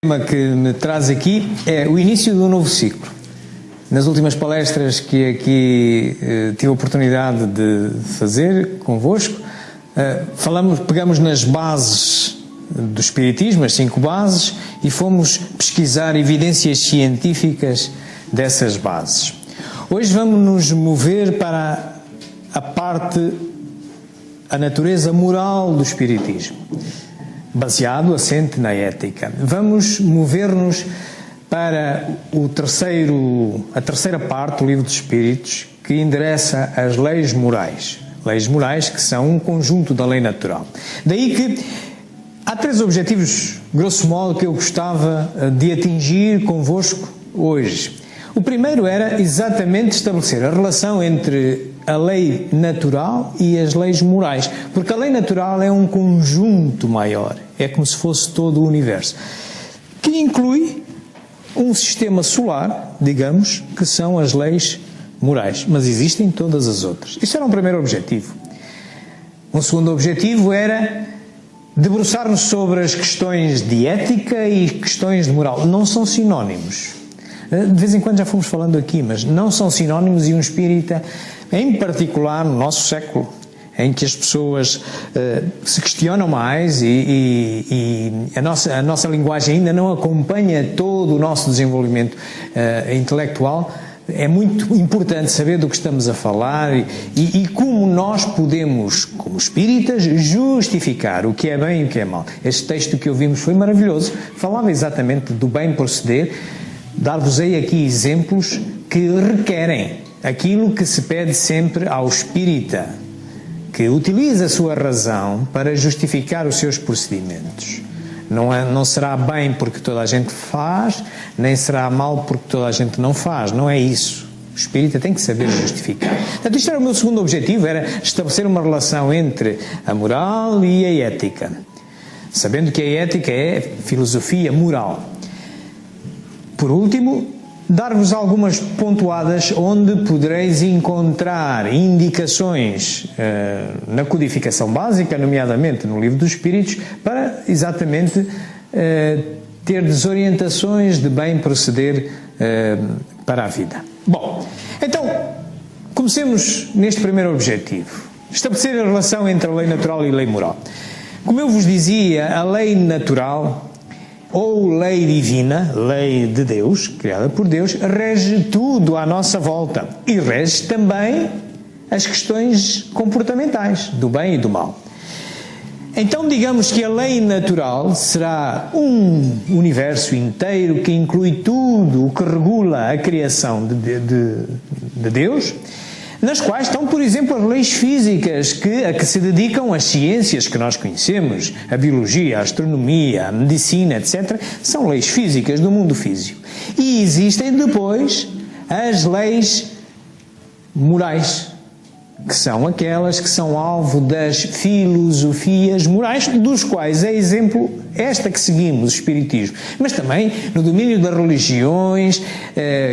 O tema que me traz aqui é o início do novo ciclo. Nas últimas palestras que aqui tive a oportunidade de fazer convosco, pegamos nas bases do Espiritismo, as 5 bases, e fomos pesquisar evidências científicas dessas bases. Hoje vamos nos mover para a natureza moral do Espiritismo, baseado, assente na ética. Vamos mover-nos para a terceira parte do Livro dos Espíritos, que endereça as leis morais. Leis morais que são um conjunto da lei natural. Daí que há 3 objetivos, grosso modo, que eu gostava de atingir convosco hoje. O primeiro era exatamente estabelecer a relação entre a lei natural e as leis morais, porque a lei natural é um conjunto maior, é como se fosse todo o universo, que inclui um sistema solar, digamos, que são as leis morais, mas existem todas as outras. Isso era um primeiro objetivo. Um segundo objetivo era debruçar-nos sobre as questões de ética e questões de moral. Não são sinónimos. De vez em quando já fomos falando aqui, mas não são sinónimos, e um espírita, em particular no nosso século, em que as pessoas se questionam mais e a nossa linguagem ainda não acompanha todo o nosso desenvolvimento intelectual, é muito importante saber do que estamos a falar e como nós podemos, como espíritas, justificar o que é bem e o que é mal. Este texto que ouvimos foi maravilhoso, falava exatamente do bem proceder. Dar-vos-ei aqui exemplos que requerem aquilo que se pede sempre ao espírita, que utiliza a sua razão para justificar os seus procedimentos. Não será bem porque toda a gente faz, nem será mal porque toda a gente não faz. Não é isso. O espírita tem que saber justificar. Portanto, isto era o meu segundo objetivo, era estabelecer uma relação entre a moral e a ética, sabendo que a ética é filosofia moral. Por último, dar-vos algumas pontuadas onde podereis encontrar indicações na codificação básica, nomeadamente no Livro dos Espíritos, para exatamente ter desorientações de bem proceder para a vida. Bom, então, comecemos neste primeiro objetivo, estabelecer a relação entre a lei natural e a lei moral. Como eu vos dizia, a lei natural, ou lei divina, lei de Deus, criada por Deus, rege tudo à nossa volta e rege também as questões comportamentais, do bem e do mal. Então, digamos que a lei natural será um universo inteiro que inclui tudo o que regula a criação de Deus, nas quais estão, por exemplo, as leis físicas a que se dedicam as ciências que nós conhecemos, a biologia, a astronomia, a medicina, etc. São leis físicas do mundo físico. E existem depois as leis morais, que são aquelas que são alvo das filosofias morais, dos quais é exemplo esta que seguimos, o Espiritismo. Mas também no domínio das religiões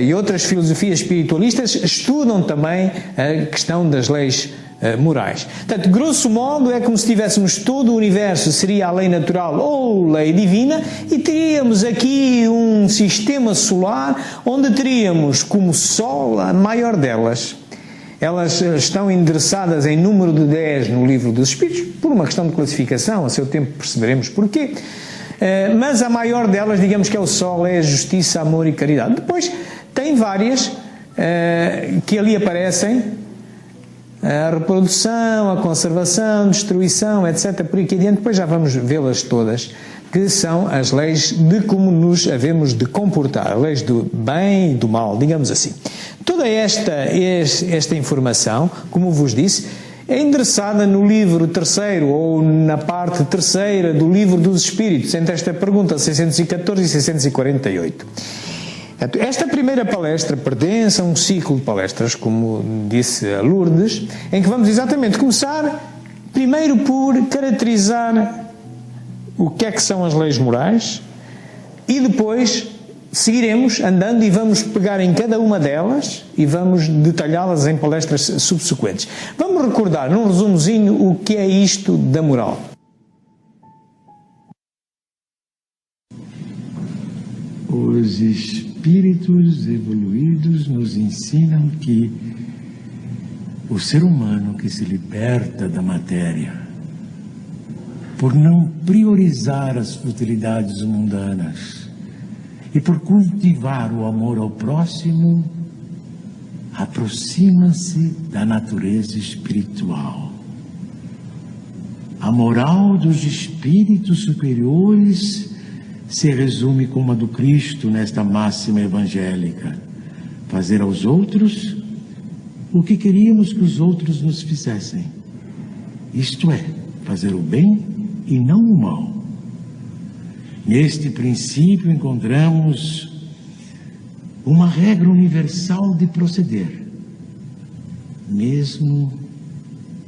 e outras filosofias espiritualistas estudam também a questão das leis morais. Portanto, grosso modo, é como se tivéssemos todo o universo, seria a lei natural ou lei divina, e teríamos aqui um sistema solar onde teríamos como Sol a maior delas. Elas estão endereçadas em número de 10 no Livro dos Espíritos, por uma questão de classificação, a seu tempo perceberemos porquê. Mas a maior delas, digamos que é o Sol, é a justiça, amor e caridade. Depois tem várias que ali aparecem, a reprodução, a conservação, a destruição, etc. Por aqui adiante, depois já vamos vê-las todas, que são as leis de como nos havemos de comportar, as leis do bem e do mal, digamos assim. Toda esta informação, como vos disse, é endereçada no livro 3º ou na parte 3ª do Livro dos Espíritos, entre esta pergunta 614 e 648. Esta primeira palestra pertence a um ciclo de palestras, como disse a Lourdes, em que vamos exatamente começar primeiro por caracterizar o que é que são as leis morais e depois seguiremos andando e vamos pegar em cada uma delas e vamos detalhá-las em palestras subsequentes. Vamos recordar, num resumozinho, o que é isto da moral. Os espíritos evoluídos nos ensinam que o ser humano que se liberta da matéria, por não priorizar as futilidades mundanas e por cultivar o amor ao próximo, aproxima-se da natureza espiritual. A moral dos espíritos superiores se resume como a do Cristo nesta máxima evangélica: fazer aos outros o que queríamos que os outros nos fizessem. Isto é, fazer o bem e não o mal. Neste princípio encontramos uma regra universal de proceder, mesmo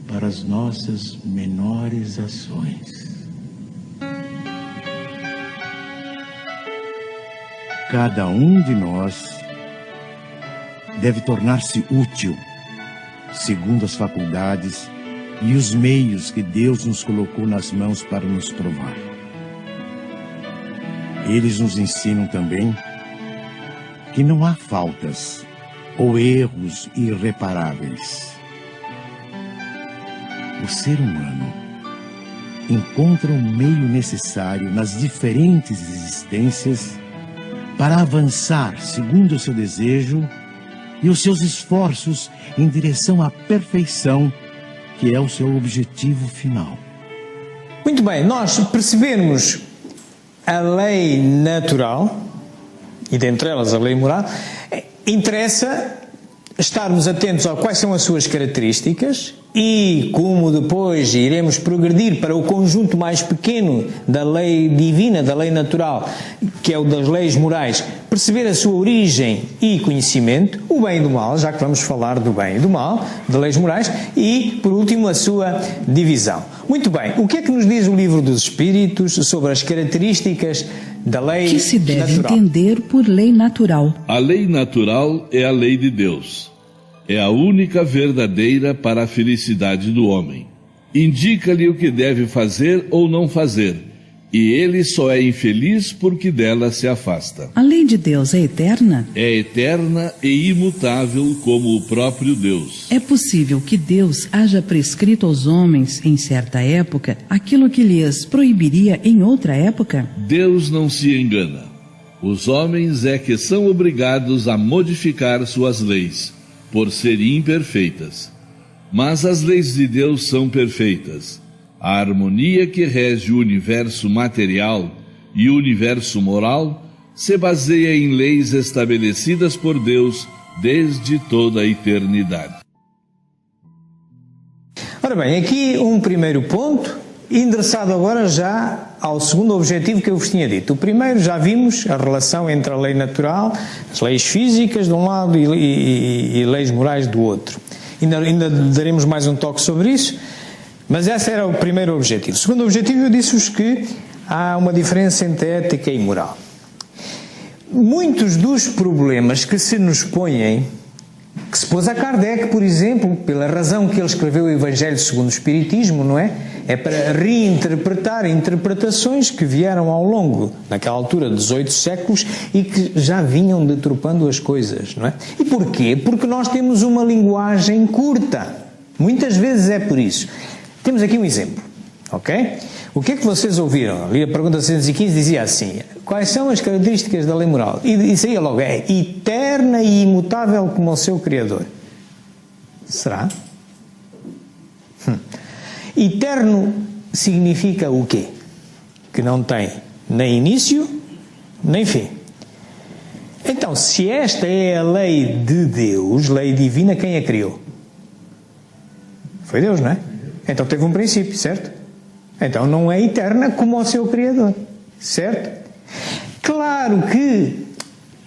para as nossas menores ações. Cada um de nós deve tornar-se útil, segundo as faculdades e os meios que Deus nos colocou nas mãos para nos provar. Eles nos ensinam também que não há faltas ou erros irreparáveis. O ser humano encontra o meio necessário nas diferentes existências para avançar segundo o seu desejo e os seus esforços em direção à perfeição, que é o seu objetivo final. Muito bem, nós percebemos a lei natural, e dentre elas a lei moral. Interessa estarmos atentos a quais são as suas características e como depois iremos progredir para o conjunto mais pequeno da lei divina, da lei natural, que é o das leis morais, perceber a sua origem e conhecimento, o bem e do mal, já que vamos falar do bem e do mal, de leis morais, e, por último, a sua divisão. Muito bem, o que é que nos diz o Livro dos Espíritos sobre as características da lei natural? Que se deve entender por lei natural? A lei natural é a lei de Deus. É a única verdadeira para a felicidade do homem. Indica-lhe o que deve fazer ou não fazer, e ele só é infeliz porque dela se afasta. A lei de Deus é eterna? É eterna e imutável como o próprio Deus. É possível que Deus haja prescrito aos homens, em certa época, aquilo que lhes proibiria em outra época? Deus não se engana. Os homens é que são obrigados a modificar suas leis, por serem imperfeitas. Mas as leis de Deus são perfeitas. A harmonia que rege o universo material e o universo moral se baseia em leis estabelecidas por Deus desde toda a eternidade. Ora bem, aqui um primeiro ponto, endereçado agora já ao segundo objetivo que eu vos tinha dito. O primeiro, já vimos a relação entre a lei natural, as leis físicas de um lado e leis morais do outro. Ainda daremos mais um toque sobre isso, mas esse era o primeiro objetivo. O segundo objetivo, eu disse-vos que há uma diferença entre ética e moral. Muitos dos problemas que se nos põem, que se pôs a Kardec, por exemplo, pela razão que ele escreveu o Evangelho segundo o Espiritismo, não é? É para reinterpretar interpretações que vieram ao longo, naquela altura, 18 séculos e que já vinham deturpando as coisas, não é? E porquê? Porque nós temos uma linguagem curta. Muitas vezes é por isso. Temos aqui um exemplo, ok? O que é que vocês ouviram? Ali a pergunta 615 dizia assim: quais são as características da lei moral? E saía logo: é eterna e imutável como o seu Criador. Será? Eterno significa o quê? Que não tem nem início, nem fim. Então, se esta é a lei de Deus, lei divina, quem a criou? Foi Deus, não é? Então teve um princípio, certo? Então não é eterna como o seu Criador, certo? Claro que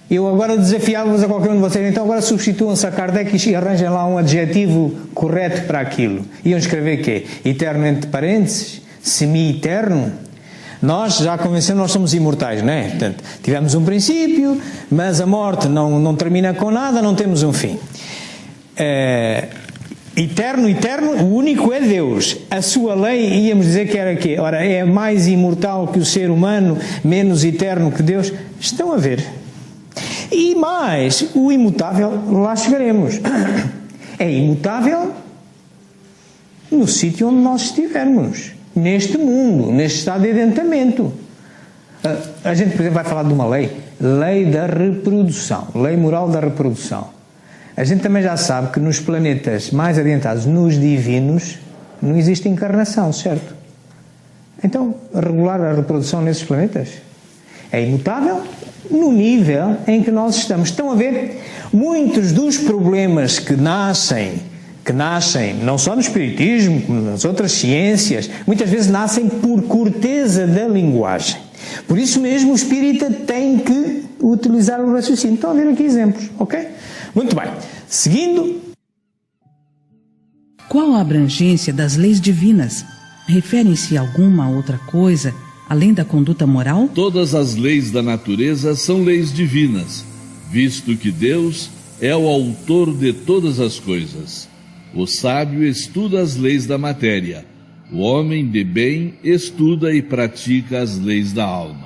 eu agora desafiava-vos a qualquer um de vocês, então agora substituam-se a Kardec e arranjem lá um adjetivo correto para aquilo. Iam escrever quê? Eterno entre parênteses? Semi-eterno? Nós já convencemos, nós somos imortais, não é? Portanto, tivemos um princípio, mas a morte não termina com nada, não temos um fim. Eterno, eterno, o único é Deus. A sua lei, íamos dizer que era quê? Ora, é mais imortal que o ser humano, menos eterno que Deus. Estão a ver. E mais, o imutável, lá chegaremos. É imutável no sítio onde nós estivermos. Neste mundo, neste estado de adentamento. A gente, por exemplo, vai falar de uma lei. Lei da reprodução. Lei moral da reprodução. A gente também já sabe que nos planetas mais adiantados, nos divinos, não existe encarnação, certo? Então, regular a reprodução nesses planetas é imutável no nível em que nós estamos. Estão a ver? Muitos dos problemas que nascem não só no espiritismo, como nas outras ciências, muitas vezes nascem por corteza da linguagem. Por isso mesmo o espírita tem que utilizar o raciocínio. Estão a ver aqui exemplos, ok? Muito bem. Seguindo. Qual a abrangência das leis divinas? Referem-se a alguma outra coisa, além da conduta moral? Todas as leis da natureza são leis divinas, visto que Deus é o autor de todas as coisas. O sábio estuda as leis da matéria. O homem de bem estuda e pratica as leis da alma.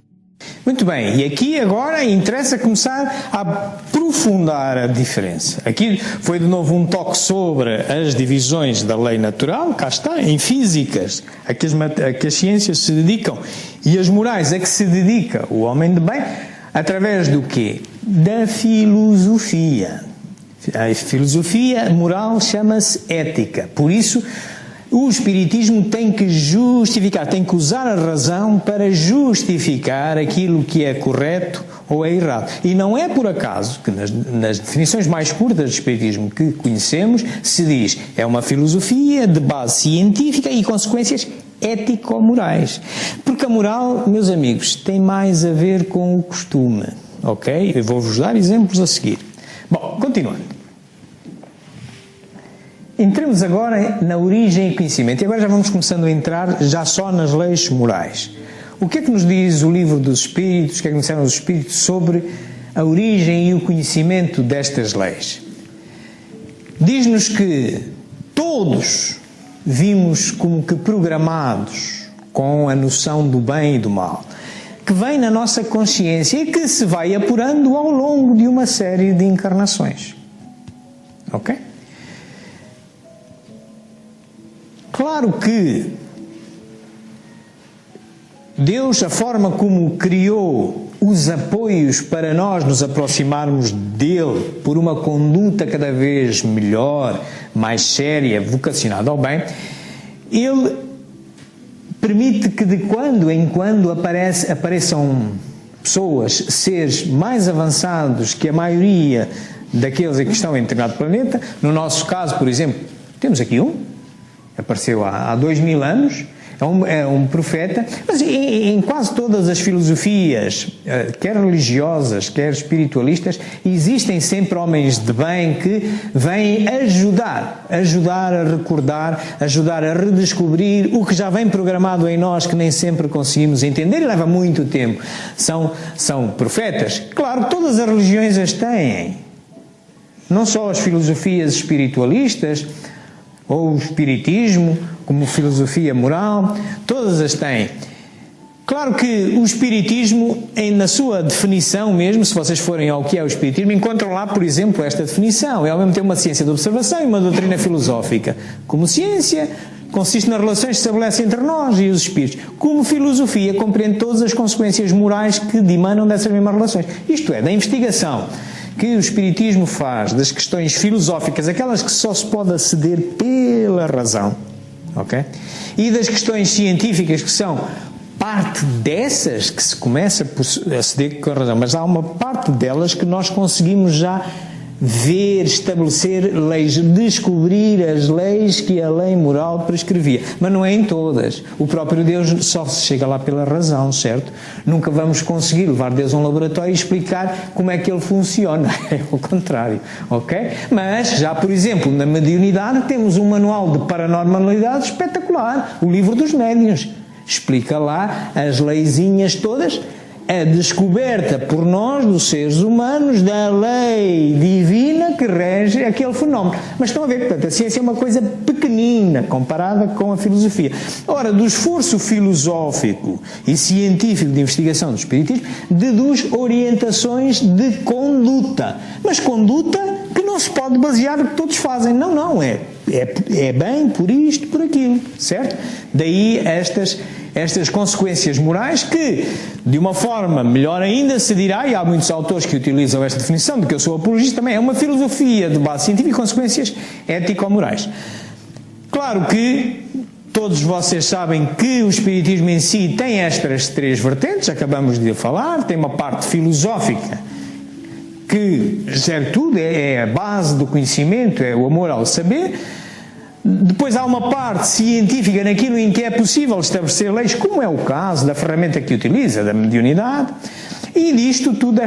Muito bem, e aqui agora interessa começar a aprofundar a diferença. Aqui foi de novo um toque sobre as divisões da lei natural, cá está, em físicas, a que as ciências se dedicam, e as morais a que se dedica o homem de bem, através do quê? Da filosofia. A filosofia moral chama-se ética, por isso o espiritismo tem que justificar, tem que usar a razão para justificar aquilo que é correto ou é errado. E não é por acaso que nas definições mais curtas do espiritismo que conhecemos se diz é uma filosofia de base científica e consequências ético-morais. Porque a moral, meus amigos, tem mais a ver com o costume. Ok? Eu vou-vos dar exemplos a seguir. Bom, continuando. Entremos agora na origem e conhecimento. E agora já vamos começando a entrar já só nas leis morais. O que é que nos diz o livro dos Espíritos, o que é que nos disseram os Espíritos sobre a origem e o conhecimento destas leis? Diz-nos que todos vimos como que programados com a noção do bem e do mal, que vem na nossa consciência e que se vai apurando ao longo de uma série de encarnações. Ok? Claro que Deus, a forma como criou os apoios para nós nos aproximarmos dele por uma conduta cada vez melhor, mais séria, vocacionada ao bem, ele permite que de quando em quando apareçam pessoas, seres mais avançados que a maioria daqueles que estão em determinado planeta. No nosso caso, por exemplo, temos aqui apareceu há 2000 anos, é um profeta, mas em quase todas as filosofias, quer religiosas, quer espiritualistas, existem sempre homens de bem que vêm ajudar a recordar, ajudar a redescobrir o que já vem programado em nós, que nem sempre conseguimos entender e leva muito tempo. São profetas. Claro, todas as religiões as têm. Não só as filosofias espiritualistas, ou o espiritismo, como filosofia moral, todas as têm. Claro que o espiritismo, na sua definição mesmo, se vocês forem ao que é o espiritismo, encontram lá, por exemplo, esta definição. É ao mesmo tempo uma ciência de observação e uma doutrina filosófica. Como ciência, consiste nas relações que se estabelecem entre nós e os espíritos. Como filosofia, compreende todas as consequências morais que dimanam dessas mesmas relações. Isto é, da investigação que o espiritismo faz das questões filosóficas, aquelas que só se pode aceder pela razão, ok? E das questões científicas, que são parte dessas que se começa a aceder com a razão, mas há uma parte delas que nós conseguimos já ver, estabelecer leis, descobrir as leis que a lei moral prescrevia. Mas não é em todas. O próprio Deus só se chega lá pela razão, certo? Nunca vamos conseguir levar Deus a um laboratório e explicar como é que ele funciona. É o contrário, ok? Mas já, por exemplo, na mediunidade temos um manual de paranormalidade espetacular, o livro dos médiuns. Explica lá as leizinhas todas a descoberta por nós, dos seres humanos, da lei divina que rege aquele fenómeno. Mas estão a ver, portanto, a ciência é uma coisa pequenina comparada com a filosofia. Ora, do esforço filosófico e científico de investigação do espiritismo, deduz orientações de conduta. Mas conduta que não se pode basear no que todos fazem. Não, é bem por isto, por aquilo, certo? Daí estas consequências morais que, de uma forma melhor ainda, se dirá, e há muitos autores que utilizam esta definição de que eu sou apologista, também é uma filosofia de base científica e consequências ético-morais. Claro que todos vocês sabem que o espiritismo em si tem estas três vertentes, acabamos de falar, tem uma parte filosófica que gera tudo, é a base do conhecimento, é o amor ao saber. Depois há uma parte científica naquilo em que é possível estabelecer leis, como é o caso da ferramenta que utiliza, da mediunidade, e disto tudo,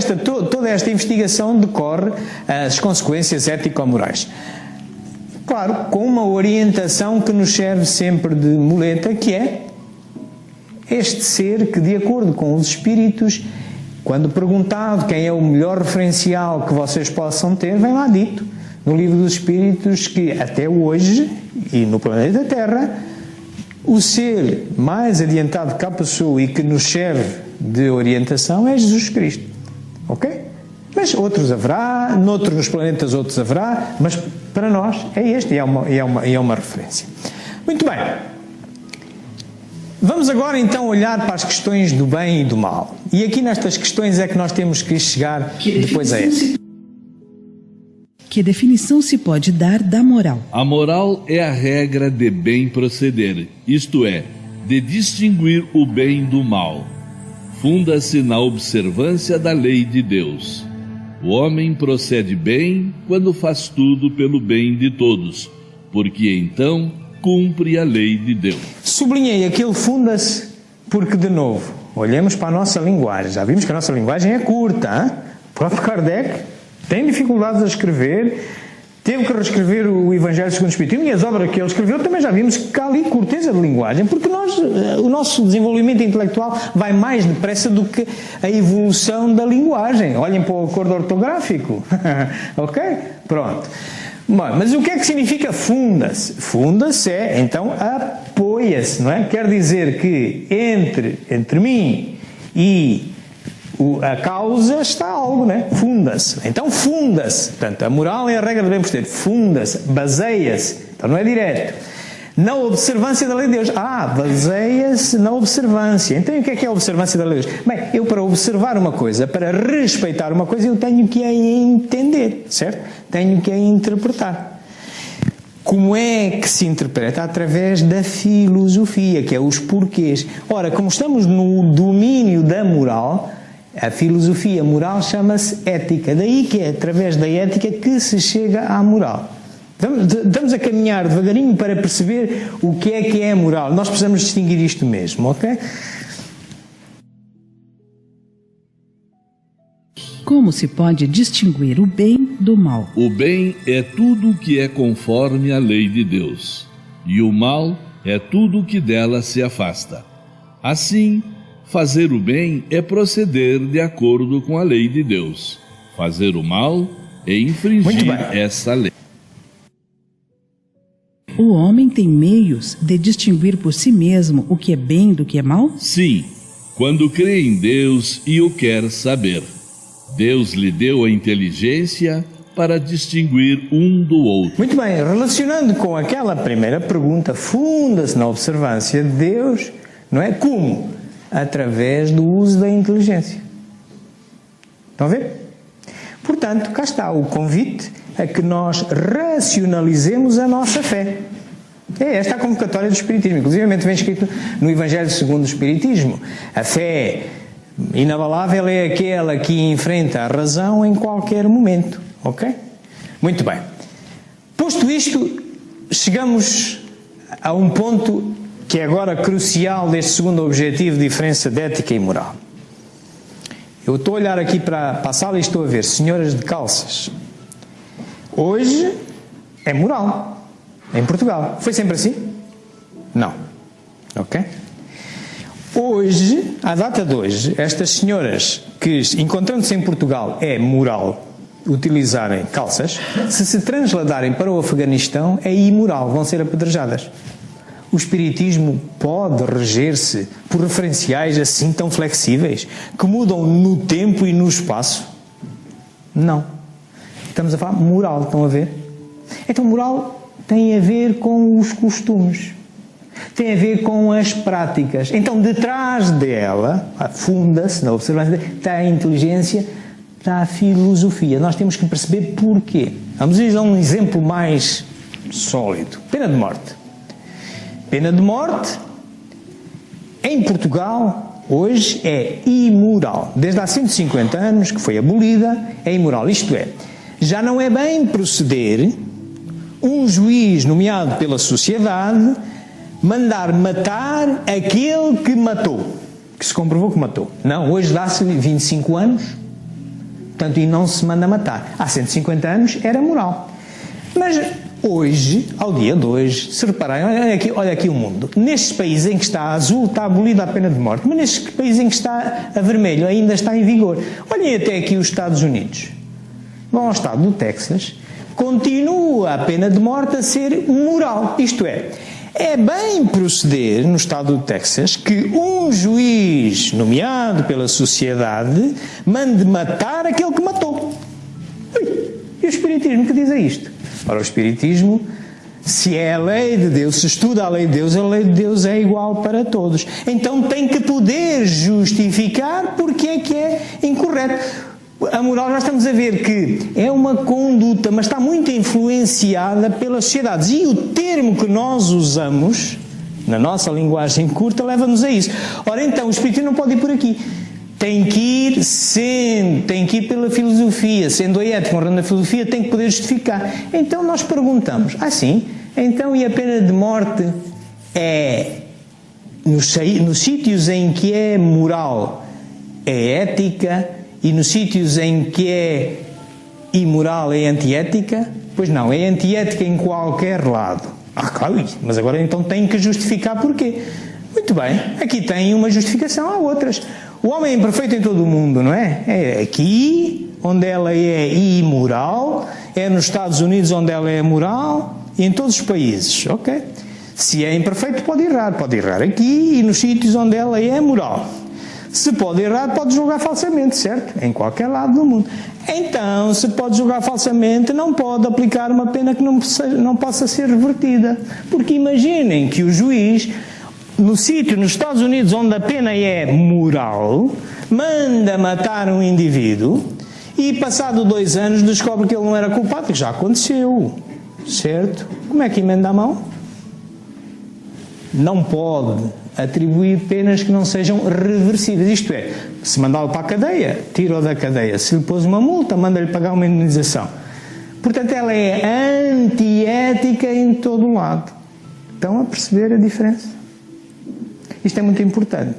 toda esta investigação decorre as consequências ético-morais. Claro, com uma orientação que nos serve sempre de muleta, que é este ser que, de acordo com os espíritos, quando perguntado quem é o melhor referencial que vocês possam ter, vem lá dito, no Livro dos Espíritos, que até hoje, e no planeta Terra, o ser mais adiantado que cá passou e que nos serve de orientação é Jesus Cristo. Ok? Mas outros haverá, nos planetas outros haverá, mas para nós é este, e é uma referência. Muito bem. Vamos agora então olhar para as questões do bem e do mal. E aqui nestas questões é que nós temos que chegar depois a esta. Que definição se pode dar da moral? A moral é a regra de bem proceder, isto é, de distinguir o bem do mal. Funda-se na observância da lei de Deus. O homem procede bem quando faz tudo pelo bem de todos, porque então cumpre a lei de Deus. Sublinhei aquele funda-se porque, de novo, olhemos para a nossa linguagem. Já vimos que a nossa linguagem é curta. Hein? O próprio Kardec tem dificuldades a escrever, teve que reescrever o Evangelho segundo o Espiritismo, e as obras que ele escreveu também já vimos que há ali corteza de linguagem, porque o nosso desenvolvimento intelectual vai mais depressa do que a evolução da linguagem. Olhem para o acordo ortográfico. Ok? Pronto. Mas o que é que significa funda-se? Funda-se é, então, apoia-se, não é? Quer dizer que entre mim e a causa está algo, não é? Funda-se. Então funda-se. Portanto, a moral é a regra do bem proceder. Funda-se, baseia-se. Então não é direto. Na observância da lei de Deus. Baseia-se na observância. Então o que é a observância da lei de Deus? Bem, eu para observar uma coisa, para respeitar uma coisa, eu tenho que a entender, certo? Tenho que a interpretar. Como é que se interpreta? Através da filosofia, que é os porquês. Ora, como estamos no domínio da moral, a filosofia moral chama-se ética. Daí que é através da ética que se chega à moral. Estamos a caminhar devagarinho para perceber o que é a moral. Nós precisamos distinguir isto mesmo, ok? Como se pode distinguir o bem do mal? O bem é tudo o que é conforme à lei de Deus, e o mal é tudo o que dela se afasta. Assim, fazer o bem é proceder de acordo com a lei de Deus. Fazer o mal é infringir essa lei. O homem tem meios de distinguir por si mesmo o que é bem do que é mal? Sim, quando crê em Deus e o quer saber. Deus lhe deu a inteligência para distinguir um do outro. Muito bem, relacionando com aquela primeira pergunta, funda-se na observância de Deus, não é? Como? Através do uso da inteligência. Estão a ver? Portanto, cá está o convite a que nós racionalizemos a nossa fé. É esta a convocatória do Espiritismo. Inclusive vem escrito no Evangelho segundo o Espiritismo. A fé inabalável é aquela que enfrenta a razão em qualquer momento. Ok? Muito bem. Posto isto, chegamos a um ponto que é agora crucial deste segundo objetivo de diferença de ética e moral. Eu estou a olhar aqui para a sala e estou a ver senhoras de calças. Hoje é moral em Portugal. Foi sempre assim? Não. Ok? Hoje, à data de hoje, estas senhoras que, encontrando-se em Portugal, é moral utilizarem calças, se transladarem para o Afeganistão, é imoral, vão ser apedrejadas. O espiritismo pode reger-se por referenciais assim tão flexíveis, que mudam no tempo e no espaço? Não. Estamos a falar moral, estão a ver? Então, moral tem a ver com os costumes, tem a ver com as práticas. Então, detrás dela, funda-se na observância, está a inteligência, está a filosofia. Nós temos que perceber porquê. Vamos ir a um exemplo mais sólido. Pena de morte. Pena de morte, em Portugal, hoje é imoral. Desde há 150 anos que foi abolida, é imoral. Isto é, já não é bem proceder um juiz nomeado pela sociedade mandar matar aquele que matou, que se comprovou que matou. Não, hoje dá-se 25 anos, portanto, e não se manda matar. Há 150 anos era moral. Mas hoje, ao dia de hoje, se repararem, olha aqui o mundo. Nestes países em que está azul, está abolida a pena de morte, mas nestes países em que está a vermelho, ainda está em vigor. Olhem até aqui os Estados Unidos. Vão ao estado do Texas, continua a pena de morte a ser moral. Isto é bem proceder no estado do Texas que um juiz nomeado pela sociedade mande matar aquele que matou. E o Espiritismo que diz a isto? Para o Espiritismo, se é a lei de Deus, se estuda a lei de Deus é igual para todos. Então tem que poder justificar porque é que é incorreto. A moral, nós estamos a ver que é uma conduta, mas está muito influenciada pelas sociedades. E o termo que nós usamos, na nossa linguagem curta, leva-nos a isso. Ora então, o Espiritismo não pode ir por aqui. Tem que ir pela filosofia. Sendo a ética honrando a filosofia, tem que poder justificar. Então nós perguntamos, sim, então e a pena de morte é, nos sítios em que é moral, é ética, e nos sítios em que é imoral é antiética? Pois não, é antiética em qualquer lado. Claro, mas agora então tem que justificar porquê. Muito bem, aqui tem uma justificação, há outras. O homem é imperfeito em todo o mundo, não é? É aqui, onde ela é imoral, é nos Estados Unidos, onde ela é moral, e em todos os países, ok? Se é imperfeito, pode errar aqui e nos sítios onde ela é moral. Se pode errar, pode julgar falsamente, certo? Em qualquer lado do mundo. Então, se pode julgar falsamente, não pode aplicar uma pena que não possa ser revertida. Porque imaginem que o juiz, no sítio, nos Estados Unidos, onde a pena é moral, manda matar um indivíduo e, passado 2 anos, descobre que ele não era culpado, que já aconteceu, certo? Como é que emenda a mão? Não pode atribuir penas que não sejam reversíveis. Isto é, se mandá-lo para a cadeia, tira-o da cadeia. Se lhe pôs uma multa, manda-lhe pagar uma indenização. Portanto, ela é antiética em todo o lado. Estão a perceber a diferença? Isto é muito importante.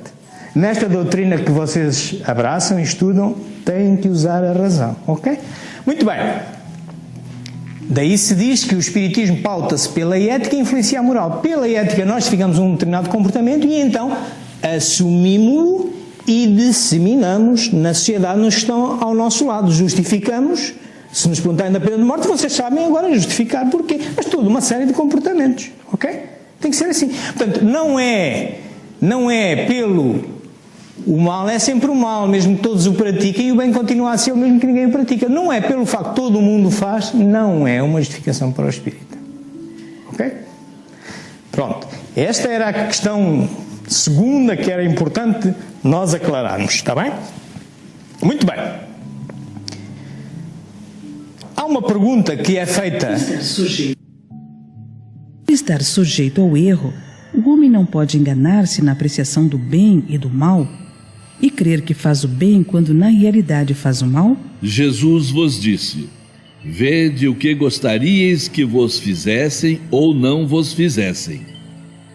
Nesta doutrina que vocês abraçam e estudam, têm que usar a razão, ok? Muito bem. Daí se diz que o Espiritismo pauta-se pela ética e influencia a moral. Pela ética nós ficamos um determinado comportamento e então assumimos-lo e disseminamos na sociedade nos que estão ao nosso lado. Justificamos, se nos perguntarem da pena de morte, vocês sabem agora justificar porquê. Mas toda uma série de comportamentos, ok? Tem que ser assim. Portanto, não é pelo... O mal é sempre o mal, mesmo que todos o pratiquem, e o bem continua a ser o mesmo que ninguém o pratica. Não é pelo facto que todo mundo faz, não é uma justificação para o espírita. Ok? Pronto. Esta era a questão segunda que era importante nós aclararmos. Está bem? Muito bem. Há uma pergunta que é feita... Estar sujeito ao erro, o homem não pode enganar-se na apreciação do bem e do mal e crer que faz o bem quando na realidade faz o mal? Jesus vos disse: vede o que gostaríeis que vos fizessem ou não vos fizessem.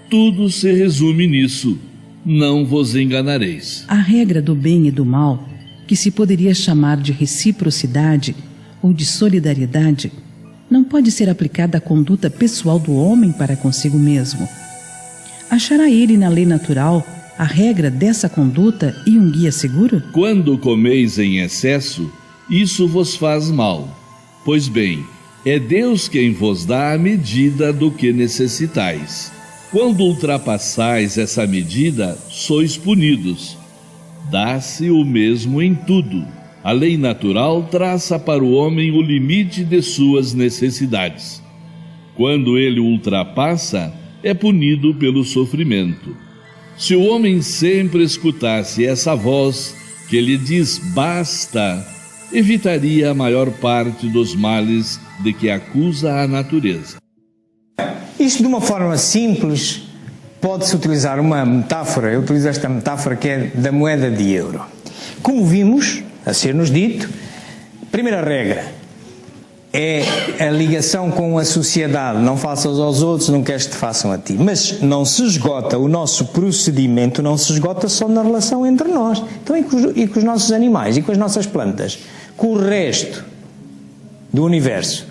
Tudo se resume nisso: não vos enganareis. A regra do bem e do mal, que se poderia chamar de reciprocidade ou de solidariedade, não pode ser aplicada à conduta pessoal do homem para consigo mesmo. Achará ele na lei natural a regra dessa conduta e um guia seguro? Quando comeis em excesso, isso vos faz mal. Pois bem, é Deus quem vos dá a medida do que necessitais. Quando ultrapassais essa medida, sois punidos. Dá-se o mesmo em tudo. A lei natural traça para o homem o limite de suas necessidades. Quando ele ultrapassa, é punido pelo sofrimento. Se o homem sempre escutasse essa voz que lhe diz basta, evitaria a maior parte dos males de que acusa a natureza. Isto, de uma forma simples, pode-se utilizar uma metáfora. Eu utilizo esta metáfora que é da moeda de euro. Como vimos, a ser-nos dito, primeira regra é a ligação com a sociedade. Não faças aos outros, não queres que te façam a ti. Mas não se esgota, o nosso procedimento não se esgota só na relação entre nós. Então e com os nossos animais, e com as nossas plantas, com o resto do universo,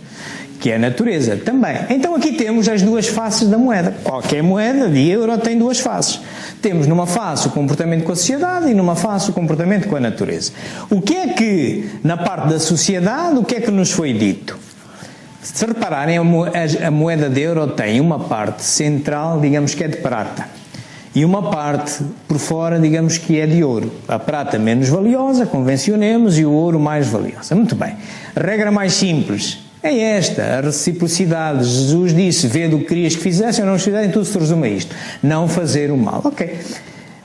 que é a natureza também. Então aqui temos as duas faces da moeda. Qualquer moeda de euro tem duas faces. Temos numa face o comportamento com a sociedade e numa face o comportamento com a natureza. O que é que, na parte da sociedade, o que é que nos foi dito? Se repararem, a moeda de euro tem uma parte central, digamos que é de prata, e uma parte por fora, digamos que é de ouro. A prata menos valiosa, convencionemos, e o ouro mais valiosa. Muito bem. A regra mais simples é esta, a reciprocidade. Jesus disse, vê do que querias que fizessem ou não fizessem, tudo se resume a isto. Não fazer o mal. Ok.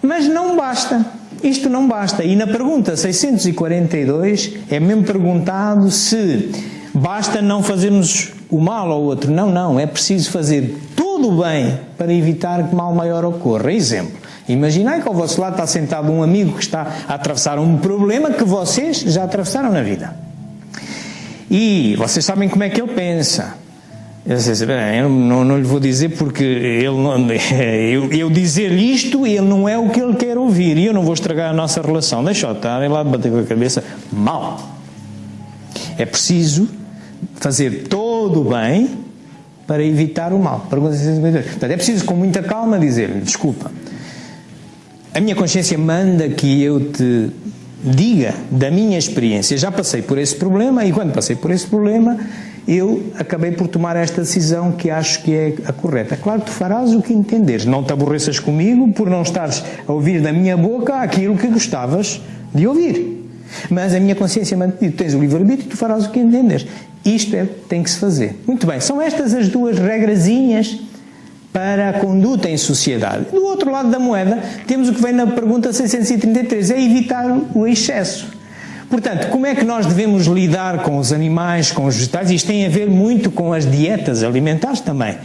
Mas não basta. Isto não basta. E na pergunta 642 é mesmo perguntado se basta não fazermos o mal ao outro. Não, não. É preciso fazer tudo o bem para evitar que mal maior ocorra. Exemplo. Imaginai que ao vosso lado está sentado um amigo que está a atravessar um problema que vocês já atravessaram na vida. E vocês sabem como é que ele pensa. Eu não lhe vou dizer porque eu dizer-lhe isto, ele não é o que ele quer ouvir. E eu não vou estragar a nossa relação. Deixa-o estar, ele lá bater com a cabeça. Mal. É preciso fazer todo o bem para evitar o mal. Portanto, é preciso com muita calma dizer-lhe, desculpa, a minha consciência manda que eu te diga da minha experiência, já passei por esse problema e quando passei por esse problema eu acabei por tomar esta decisão que acho que é a correta. Claro que tu farás o que entenderes, não te aborreças comigo por não estares a ouvir da minha boca aquilo que gostavas de ouvir, mas a minha consciência manda que tens o livre-arbítrio e tu farás o que entenderes. Isto tem que se fazer. Muito bem, são estas as duas regrazinhas para a conduta em sociedade. Do outro lado da moeda, temos o que vem na pergunta 633, é evitar o excesso. Portanto, como é que nós devemos lidar com os animais, com os vegetais? Isto tem a ver muito com as dietas alimentares também.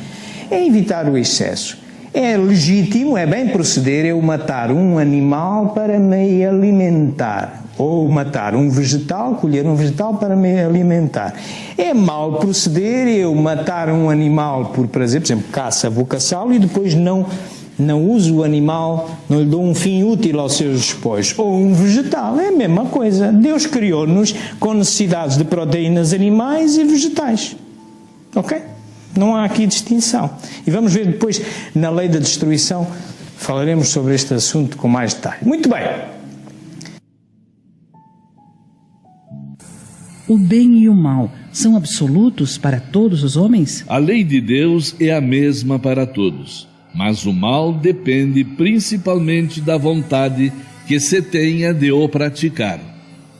É evitar o excesso. É legítimo, é bem proceder eu matar um animal para me alimentar. Ou matar um vegetal, colher um vegetal para me alimentar. É mau proceder eu matar um animal por prazer, por exemplo, caça, vou caçá-lo e depois não uso o animal, não lhe dou um fim útil aos seus despojos. Ou um vegetal, é a mesma coisa. Deus criou-nos com necessidades de proteínas animais e vegetais. Ok? Não há aqui distinção. E vamos ver depois, na lei da destruição, falaremos sobre este assunto com mais detalhe. Muito bem. O bem e o mal são absolutos para todos os homens? A lei de Deus é a mesma para todos, mas o mal depende principalmente da vontade que se tenha de o praticar.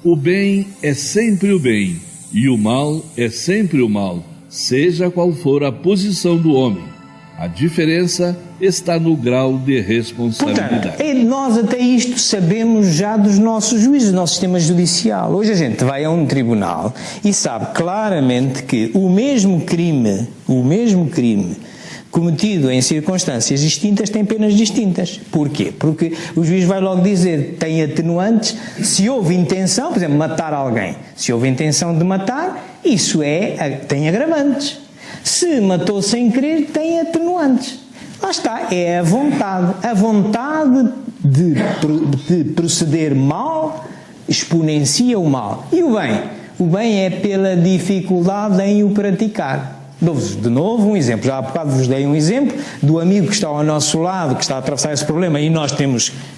O bem é sempre o bem, e o mal é sempre o mal, seja qual for a posição do homem. A diferença está no grau de responsabilidade. Portanto, nós até isto sabemos já dos nossos juízes, do nosso sistema judicial. Hoje a gente vai a um tribunal e sabe claramente que o mesmo crime cometido em circunstâncias distintas tem penas distintas. Porquê? Porque o juiz vai logo dizer, tem atenuantes, se houve intenção, por exemplo, matar alguém, se houve intenção de matar, isso tem agravantes. Se matou sem querer, tem atenuantes. Lá está, é a vontade. A vontade de proceder mal exponencia o mal. E o bem? O bem é pela dificuldade em o praticar. Dou-vos de novo um exemplo. Já há bocado vos dei um exemplo do amigo que está ao nosso lado, que está a atravessar esse problema, e nós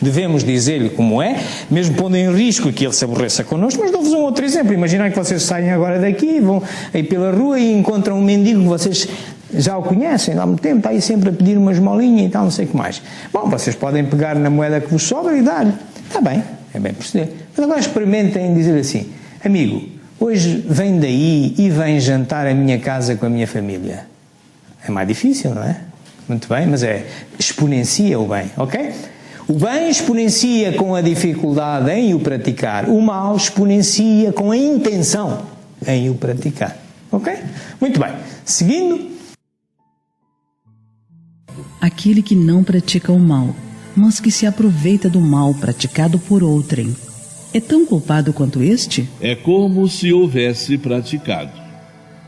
devemos dizer-lhe como é, mesmo pondo em risco que ele se aborreça connosco. Mas dou-vos um outro exemplo. Imaginai que vocês saem agora daqui, vão aí pela rua e encontram um mendigo que vocês já o conhecem há muito tempo, está aí sempre a pedir uma esmolinha e tal, não sei o que mais. Bom, vocês podem pegar na moeda que vos sobra e dar-lhe. Está bem, é bem perceber. Mas agora experimentem dizer assim: amigo, hoje vem daí e vem jantar à minha casa com a minha família. É mais difícil, não é? Muito bem, mas exponencia o bem, ok? O bem exponencia com a dificuldade em o praticar. O mal exponencia com a intenção em o praticar. Ok? Muito bem. Seguindo. Aquele que não pratica o mal, mas que se aproveita do mal praticado por outrem, é tão culpado quanto este? É como se houvesse praticado.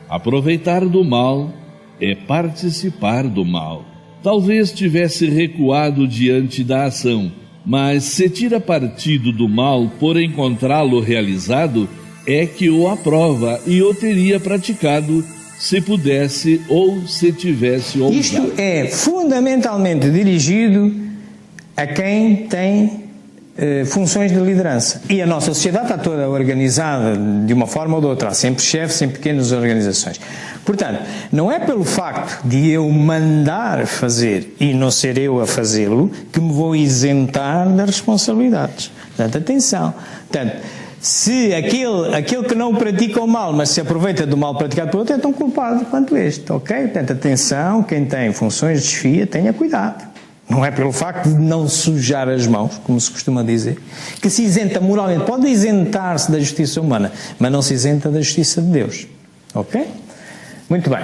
Aproveitar do mal é participar do mal. Talvez tivesse recuado diante da ação, mas se tira partido do mal por encontrá-lo realizado, é que o aprova e o teria praticado se pudesse ou se tivesse ousado. Isto é fundamentalmente dirigido a quem tem funções de liderança. E a nossa sociedade está toda organizada de uma forma ou de outra. Há sempre chefes em pequenas organizações. Portanto, não é pelo facto de eu mandar fazer e não ser eu a fazê-lo que me vou isentar das responsabilidades. Portanto, atenção. Portanto, se aquele que não pratica o mal, mas se aproveita do mal praticado por outro, é tão culpado quanto este, ok? Portanto, atenção, quem tem funções de chefia, tenha cuidado. Não é pelo facto de não sujar as mãos, como se costuma dizer, que se isenta moralmente. Pode isentar-se da justiça humana, mas não se isenta da justiça de Deus, ok? Muito bem.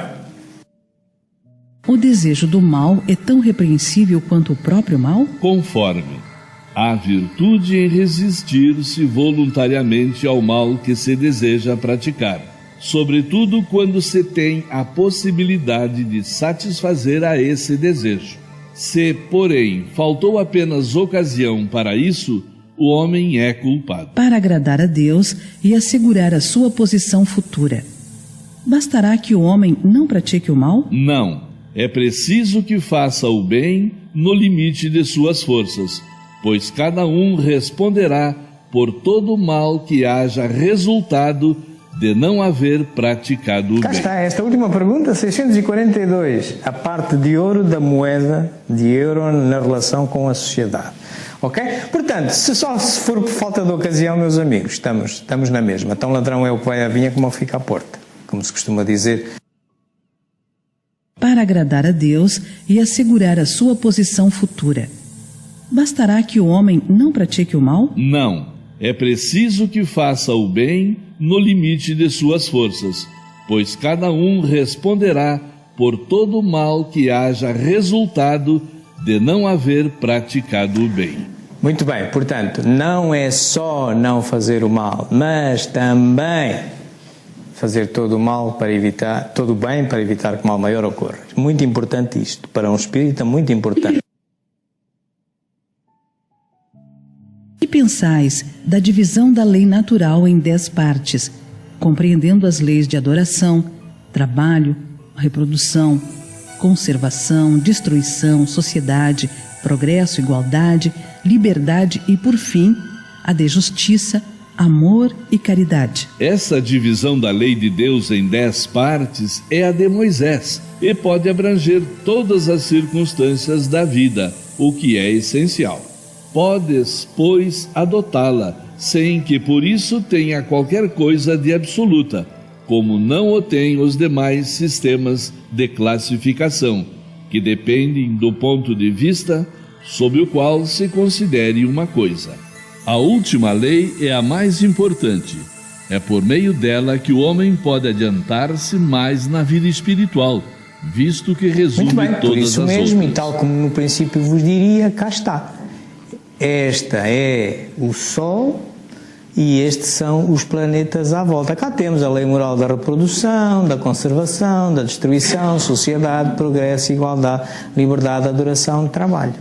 O desejo do mal é tão repreensível quanto o próprio mal? Conforme. Há virtude em resistir-se voluntariamente ao mal que se deseja praticar, sobretudo quando se tem a possibilidade de satisfazer a esse desejo. Se, porém, faltou apenas ocasião para isso, o homem é culpado. Para agradar a Deus e assegurar a sua posição futura, bastará que o homem não pratique o mal? Não. É preciso que faça o bem no limite de suas forças, pois cada um responderá por todo o mal que haja resultado de não haver praticado o bem. Cá está, esta última pergunta, 642, a parte de ouro da moeda de euro na relação com a sociedade. Ok? Portanto, se for por falta de ocasião, meus amigos, estamos na mesma. Então ladrão é o que vai à vinha como ao fica à porta, como se costuma dizer. Para agradar a Deus e assegurar a sua posição futura, bastará que o homem não pratique o mal? Não. É preciso que faça o bem no limite de suas forças, pois cada um responderá por todo o mal que haja resultado de não haver praticado o bem. Muito bem, portanto, não é só não fazer o mal, mas também fazer todo o mal para evitar, todo o bem para evitar que mal maior ocorra. Muito importante isto, para um espírita muito importante. Que pensais da divisão da lei natural em 10 partes, compreendendo as leis de adoração, trabalho, reprodução, conservação, destruição, sociedade, progresso, igualdade, liberdade e, por fim, a de justiça, amor e caridade? Essa divisão da lei de Deus em 10 partes é a de Moisés e pode abranger todas as circunstâncias da vida, o que é essencial. Podes, pois, adotá-la, sem que por isso tenha qualquer coisa de absoluta, como não o têm os demais sistemas de classificação, que dependem do ponto de vista sob o qual se considere uma coisa. A última lei é a mais importante. É por meio dela que o homem pode adiantar-se mais na vida espiritual, visto que resume todas as outras. Por isso mesmo, e tal como no princípio vos diria, cá está. Esta é o Sol e estes são os planetas à volta. Cá temos a lei moral da reprodução, da conservação, da destruição, sociedade, progresso, igualdade, liberdade, adoração, trabalho.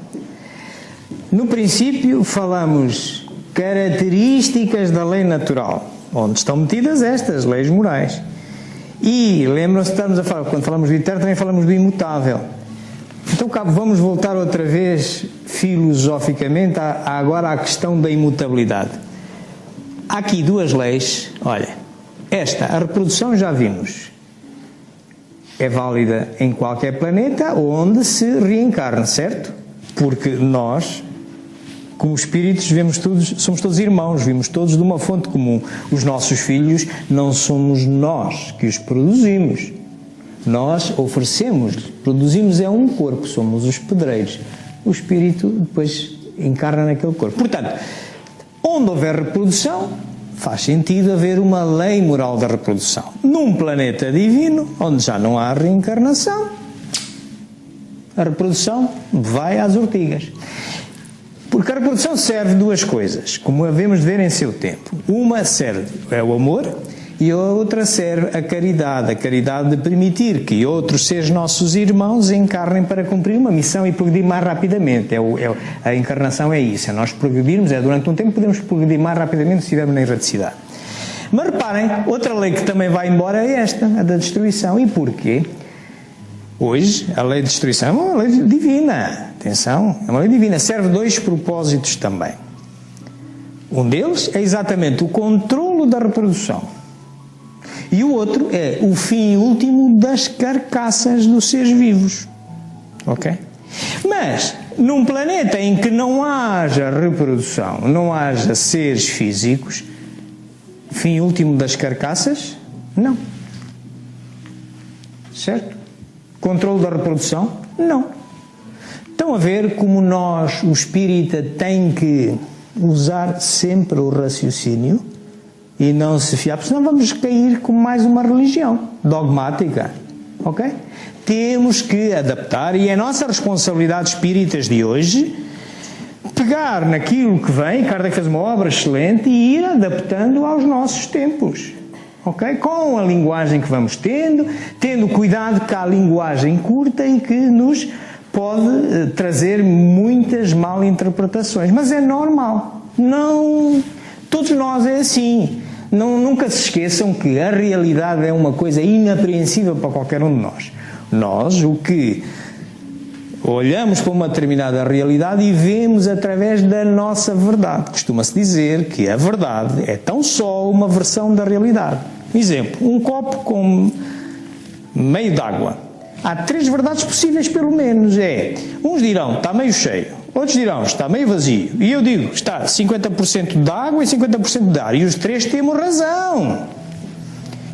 No princípio falamos características da lei natural, onde estão metidas estas leis morais. E lembram-se, estamos a falar, quando falamos do eterno, também falamos do imutável. Então vamos voltar outra vez, filosoficamente, agora à questão da imutabilidade. Há aqui duas leis, olha, a reprodução já vimos, é válida em qualquer planeta onde se reencarna, certo? Porque nós, como espíritos, somos todos irmãos, vimos todos de uma fonte comum. Os nossos filhos não somos nós que os produzimos. Nós oferecemos, produzimos um corpo, somos os pedreiros. O espírito depois encarna naquele corpo. Portanto, onde houver reprodução, faz sentido haver uma lei moral da reprodução. Num planeta divino, onde já não há reencarnação, a reprodução vai às ortigas. Porque a reprodução serve duas coisas, como havemos de ver em seu tempo. Uma serve o amor e a outra serve a caridade de permitir que outros seres nossos irmãos encarnem para cumprir uma missão e progredir mais rapidamente. A encarnação é isso, é nós progredirmos, durante um tempo podemos progredir mais rapidamente se estivermos na erraticidade. Mas reparem, outra lei que também vai embora é esta, a da destruição. E porquê? Hoje, a lei de destruição é uma lei divina. Atenção, é uma lei divina. Serve dois propósitos também. Um deles é exatamente o controlo da reprodução. E o outro é o fim último das carcaças dos seres vivos. Ok? Mas, num planeta em que não haja reprodução, não haja seres físicos, fim último das carcaças? Não. Certo? Controlo da reprodução? Não. Estão a ver como nós, o espírita, tem que usar sempre o raciocínio e não se fiar, porque senão vamos cair como mais uma religião dogmática. Ok? Temos que adaptar, e é nossa responsabilidade, espíritas de hoje, pegar naquilo que vem. Kardec fez uma obra excelente e ir adaptando aos nossos tempos. Okay? Com a linguagem que vamos tendo cuidado que há linguagem curta e que nos pode trazer muitas mal interpretações. Mas é normal. Não, todos nós é assim. Nunca se esqueçam que a realidade é uma coisa inapreensível para qualquer um de nós. Nós, o que olhamos para uma determinada realidade e vemos através da nossa verdade. Costuma-se dizer que a verdade é tão só uma versão da realidade. Exemplo, um copo com meio d'água. Há três verdades possíveis, pelo menos. Uns dirão, está meio cheio. Outros dirão, está meio vazio. E eu digo, está 50% de água e 50% de ar. E os três temos razão.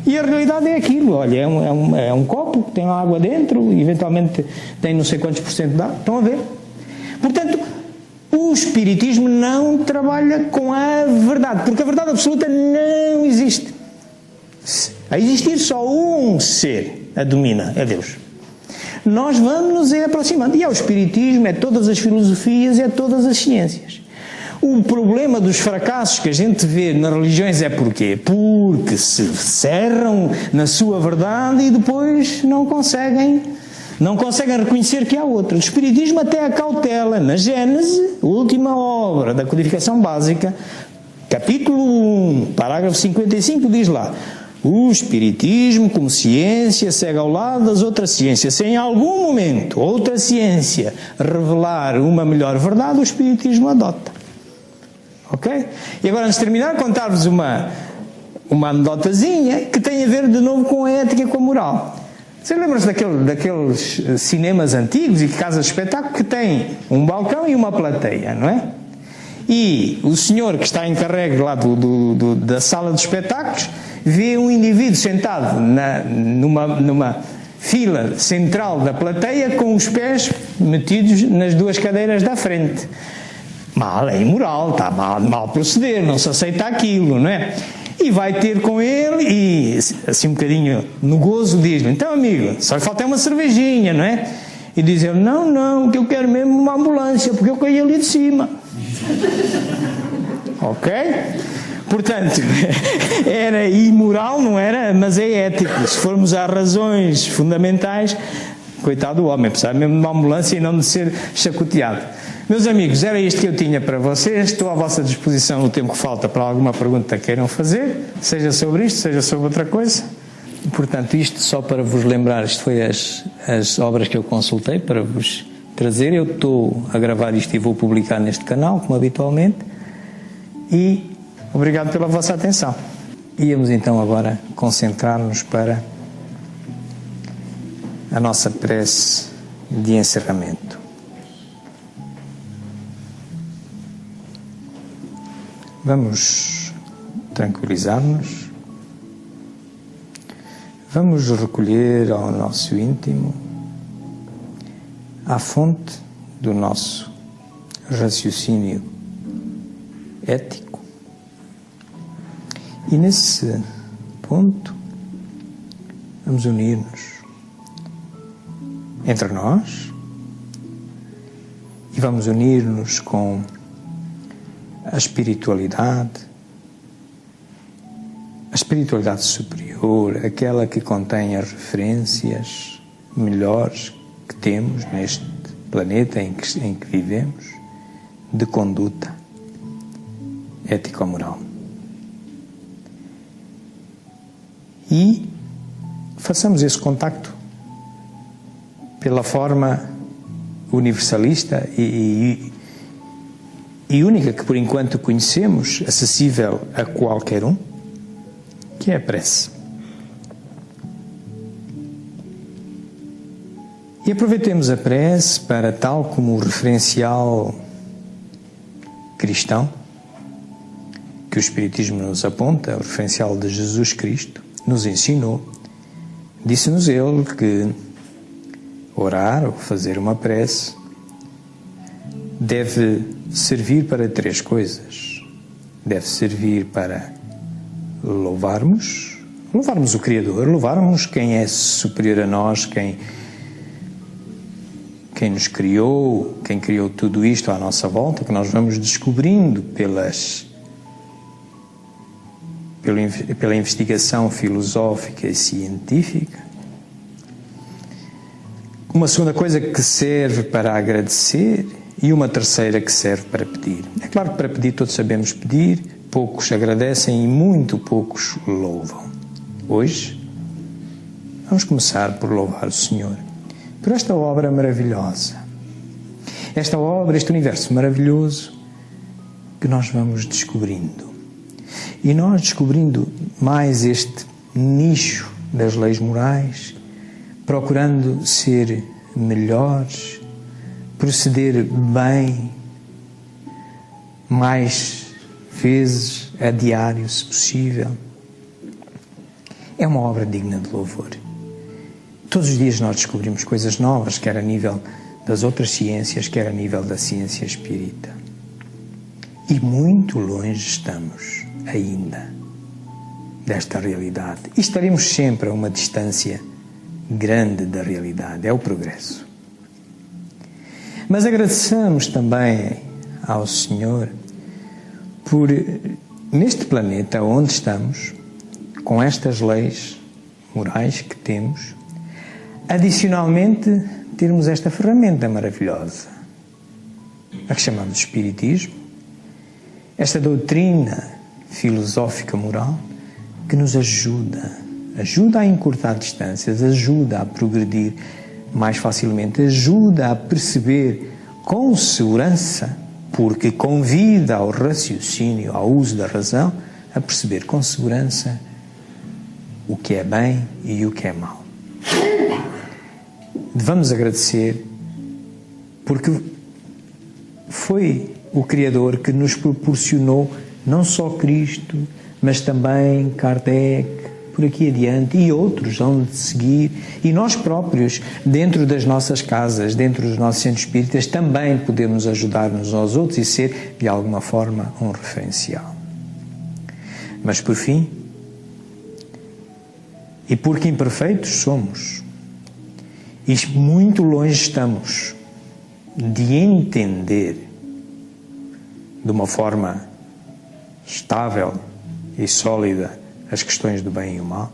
E a realidade é aquilo. Olha, é um copo que tem água dentro, eventualmente tem não sei quantos por cento de água. Estão a ver? Portanto, o espiritismo não trabalha com a verdade, porque a verdade absoluta não existe. A existir só um ser a domina, é Deus. Nós vamos nos aproximando. E é o espiritismo, é todas as filosofias, é todas as ciências. O problema dos fracassos que a gente vê nas religiões é porquê? Porque se cerram na sua verdade e depois não conseguem reconhecer que há outra. O espiritismo até a cautela. Na Gênese, última obra da codificação básica, capítulo 1, parágrafo 55, diz lá: o espiritismo, como ciência, segue ao lado das outras ciências. Se em algum momento outra ciência revelar uma melhor verdade, o espiritismo adota. Ok? E agora, antes de terminar, contar-vos uma anedotazinha que tem a ver de novo com a ética e com a moral. Vocês lembram-se daqueles cinemas antigos e casas de espetáculo que têm um balcão e uma plateia, não é? E o senhor que está encarregue lá da sala de espetáculos vê um indivíduo sentado numa fila central da plateia com os pés metidos nas duas cadeiras da frente. Mal, é imoral, está mal proceder, não se aceita aquilo, não é? E vai ter com ele e, assim um bocadinho no gozo, diz-lhe: então amigo, só lhe falta uma cervejinha, não é? E diz ele: não, que eu quero mesmo uma ambulância, porque eu caí ali de cima. Ok? Portanto, era imoral, não era, mas é ético. Se formos às razões fundamentais, coitado do homem, precisava mesmo de uma ambulância e não de ser chacoteado. Meus amigos, era isto que eu tinha para vocês. Estou à vossa disposição no tempo que falta para alguma pergunta que queiram fazer, seja sobre isto, seja sobre outra coisa. Portanto, isto só para vos lembrar, isto foi as obras que eu consultei para vos trazer. Eu estou a gravar isto e vou publicar neste canal, como habitualmente. E obrigado pela vossa atenção. Íamos então agora concentrar-nos para a nossa prece de encerramento. Vamos tranquilizar-nos. Vamos recolher ao nosso íntimo a fonte do nosso raciocínio ético. E nesse ponto vamos unir-nos entre nós e vamos unir-nos com a espiritualidade superior, aquela que contém as referências melhores que temos neste planeta em que vivemos, de conduta ético-moral. E façamos esse contacto pela forma universalista e única que por enquanto conhecemos, acessível a qualquer um, que é a prece. E aproveitemos a prece para, tal como o referencial cristão que o Espiritismo nos aponta, o referencial de Jesus Cristo, nos ensinou. Disse-nos ele que orar ou fazer uma prece deve servir para 3 coisas. Deve servir para louvarmos o Criador, louvarmos quem é superior a nós, quem nos criou, quem criou tudo isto à nossa volta, que nós vamos descobrindo pela investigação filosófica e científica. Uma segunda coisa que serve para agradecer e uma terceira que serve para pedir. É claro que para pedir todos sabemos pedir, poucos agradecem e muito poucos louvam. Hoje vamos começar por louvar o Senhor por esta obra maravilhosa, esta obra, este universo maravilhoso que nós vamos descobrindo. E nós descobrindo mais este nicho das leis morais, procurando ser melhores, proceder bem, mais vezes a diário, se possível. É uma obra digna de louvor. Todos os dias nós descobrimos coisas novas, quer a nível das outras ciências, quer a nível da ciência espírita. E muito longe estamos ainda desta realidade. E estaremos sempre a uma distância grande da realidade. É o progresso. Mas agradeçamos também ao Senhor por, neste planeta onde estamos, com estas leis morais que temos, adicionalmente termos esta ferramenta maravilhosa, a que chamamos de Espiritismo, esta doutrina filosófica moral que nos ajuda a encurtar distâncias, ajuda a progredir mais facilmente, ajuda a perceber com segurança, porque convida ao raciocínio, ao uso da razão, a perceber com segurança o que é bem e o que é mau. Devemos agradecer porque foi o Criador que nos proporcionou não só Cristo, mas também Kardec, por aqui adiante, e outros vão de seguir, e nós próprios, dentro das nossas casas, dentro dos nossos centros espíritas, também podemos ajudar uns aos outros e ser, de alguma forma, um referencial. Mas, por fim, e porque imperfeitos somos, e muito longe estamos de entender de uma forma estável e sólida as questões do bem e o mal,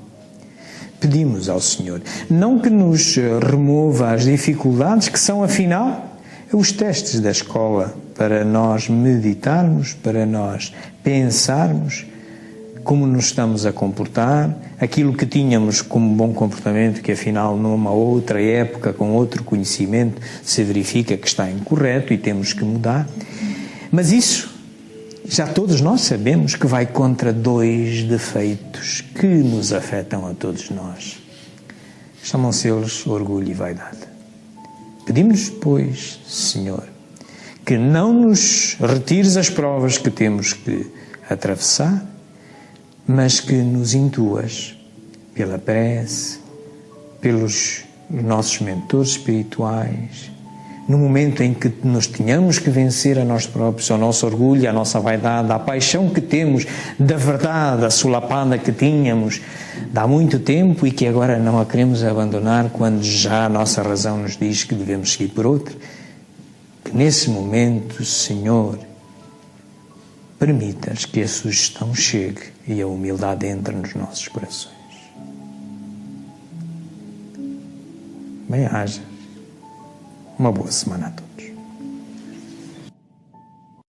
pedimos ao Senhor, não que nos remova as dificuldades que são, afinal, os testes da escola, para nós meditarmos, para nós pensarmos como nos estamos a comportar, aquilo que tínhamos como bom comportamento, que afinal numa outra época, com outro conhecimento, se verifica que está incorreto e temos que mudar. Mas isso, já todos nós sabemos que vai contra dois defeitos que nos afetam a todos nós. Chamam-se eles orgulho e vaidade. Pedimos, pois, Senhor, que não nos retires as provas que temos que atravessar, mas que nos intuas pela prece, pelos nossos mentores espirituais, no momento em que nos tenhamos que vencer a nós próprios, ao nosso orgulho, à nossa vaidade, à paixão que temos da verdade assolapada que tínhamos de há muito tempo e que agora não a queremos abandonar quando já a nossa razão nos diz que devemos seguir por outra. Que nesse momento, Senhor, permitas que a sugestão chegue e a humildade entre nos nossos corações. Bem-aja. Uma boa semana a todos.